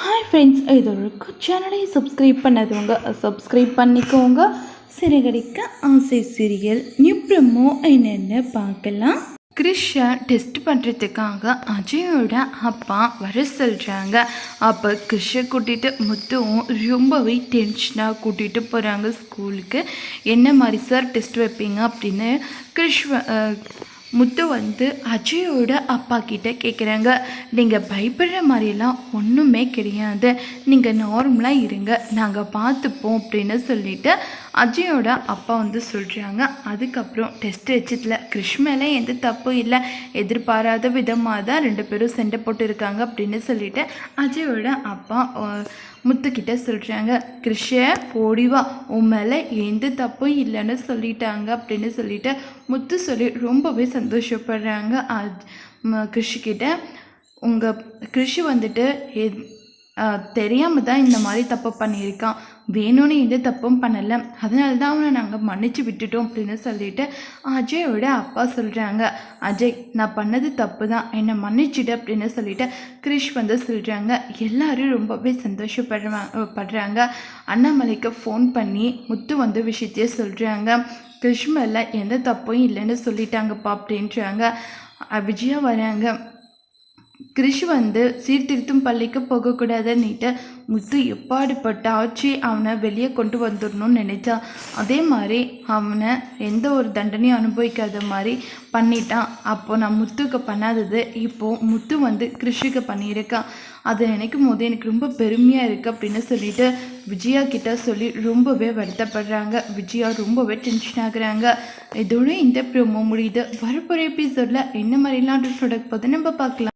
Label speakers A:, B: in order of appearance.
A: Hi friends, இதற்கு சேனலை subscribe பண்ணாதவங்க சப்ஸ்கிரைப் பண்ணிக்கோங்க. சிறகடிக்க ஆசை சீரியல் நியூ ப்ரோமோ என்னென்ன பார்க்கலாம். கிறிஷை டெஸ்ட் பண்ணுறதுக்காக அஜயோட அப்பா வர சொல்கிறாங்க. அப்போ கிறிஷை கூட்டிகிட்டு முத்துவும் ரொம்பவே டென்ஷனாக கூட்டிகிட்டு போகிறாங்க ஸ்கூலுக்கு. என்ன மாதிரி சார் டெஸ்ட் வைப்பீங்க அப்படின்னு கிறிஷ் முத்து வந்து அஜயோட அப்பா கிட்ட கேட்குறாங்க. நீங்கள் பயப்படுற மாதிரிலாம் ஒன்றுமே கிடையாது, நீங்கள் நார்மலாக இருங்க, நாங்கள் பார்த்துப்போம் அப்படின்னு சொல்லிட்டு அஜயோட அப்பா வந்து சொல்கிறாங்க. அதுக்கப்புறம் டெஸ்ட் வச்சதில் கிறிஷ் மேலே எந்த தப்பும் இல்லை, எதிர்பாராத விதமாக தான் 2 பேரும் சண்டை போட்டு இருக்காங்க அப்படின்னு சொல்லிட்டு அஜயோட அப்பா முத்துக்கிட்ட சொல்கிறாங்க. கிறிஷை போடிவா, உன் மேலே எந்த தப்பும் இல்லைன்னு சொல்லிட்டாங்க அப்படின்னு சொல்லிட்டு முத்து சொல்லி ரொம்பவே சந்தோஷப்படுறாங்க. கிறிஷிக்கிட்ட உங்கள் கிறிஷ் வந்துட்டு தெரியாமல் தான் இந்த மாதிரி தப்பு பண்ணியிருக்கான், வேணும்னு எந்த தப்பும் பண்ணலை, அதனால தான் அவனை நாங்கள் மன்னிச்சு விட்டுட்டோம் அப்படின்னு சொல்லிட்டு அஜயோட அப்பா சொல்கிறாங்க. அஜய், நான் பண்ணது தப்பு தான், என்னை மன்னிச்சிடு அப்படின்னு சொல்லிட்டு கிறிஷ் வந்து சொல்கிறாங்க. எல்லாரும் ரொம்பவே சந்தோஷப்படுறாங்க. அண்ணாமலைக்கு ஃபோன் பண்ணி முத்து வந்து விஷயத்தையே சொல்கிறாங்க. கிறிஷ் மேலே எந்த தப்பும் இல்லைன்னு சொல்லிட்டாங்கப்பா அப்படின்றாங்க. விஜயா வராங்க. கிறிஷ் வந்து சீர்திருத்தும் பள்ளிக்கு போகக்கூடாதுன்னுட்டு முத்து எப்பாடுபட்டாச்சு அவனை வெளியே கொண்டு வந்துடணும்னு நினைச்சா. அதே மாதிரி அவனை எந்த ஒரு தண்டனையும் அனுபவிக்காத மாதிரி பண்ணிட்டான். அப்போது நான் முத்துக்கு பண்ணாதது இப்போது முத்து வந்து கிறிஷுக்கு பண்ணியிருக்கான். அதை நினைக்கும் போது எனக்கு ரொம்ப பெருமையாக இருக்குது அப்படின்னு சொல்லிட்டு விஜயா கிட்ட சொல்லி ரொம்பவே வருத்தப்படுறாங்க. விஜயா ரொம்பவே டென்ஷன் ஆகுறாங்க. இதோட இந்த ப்ரோமோ முடியுது. வரப்போகிற எபிசோடில் என்ன மாதிரிலாம் நடக்க போகுது நம்ம பார்க்கலாம்.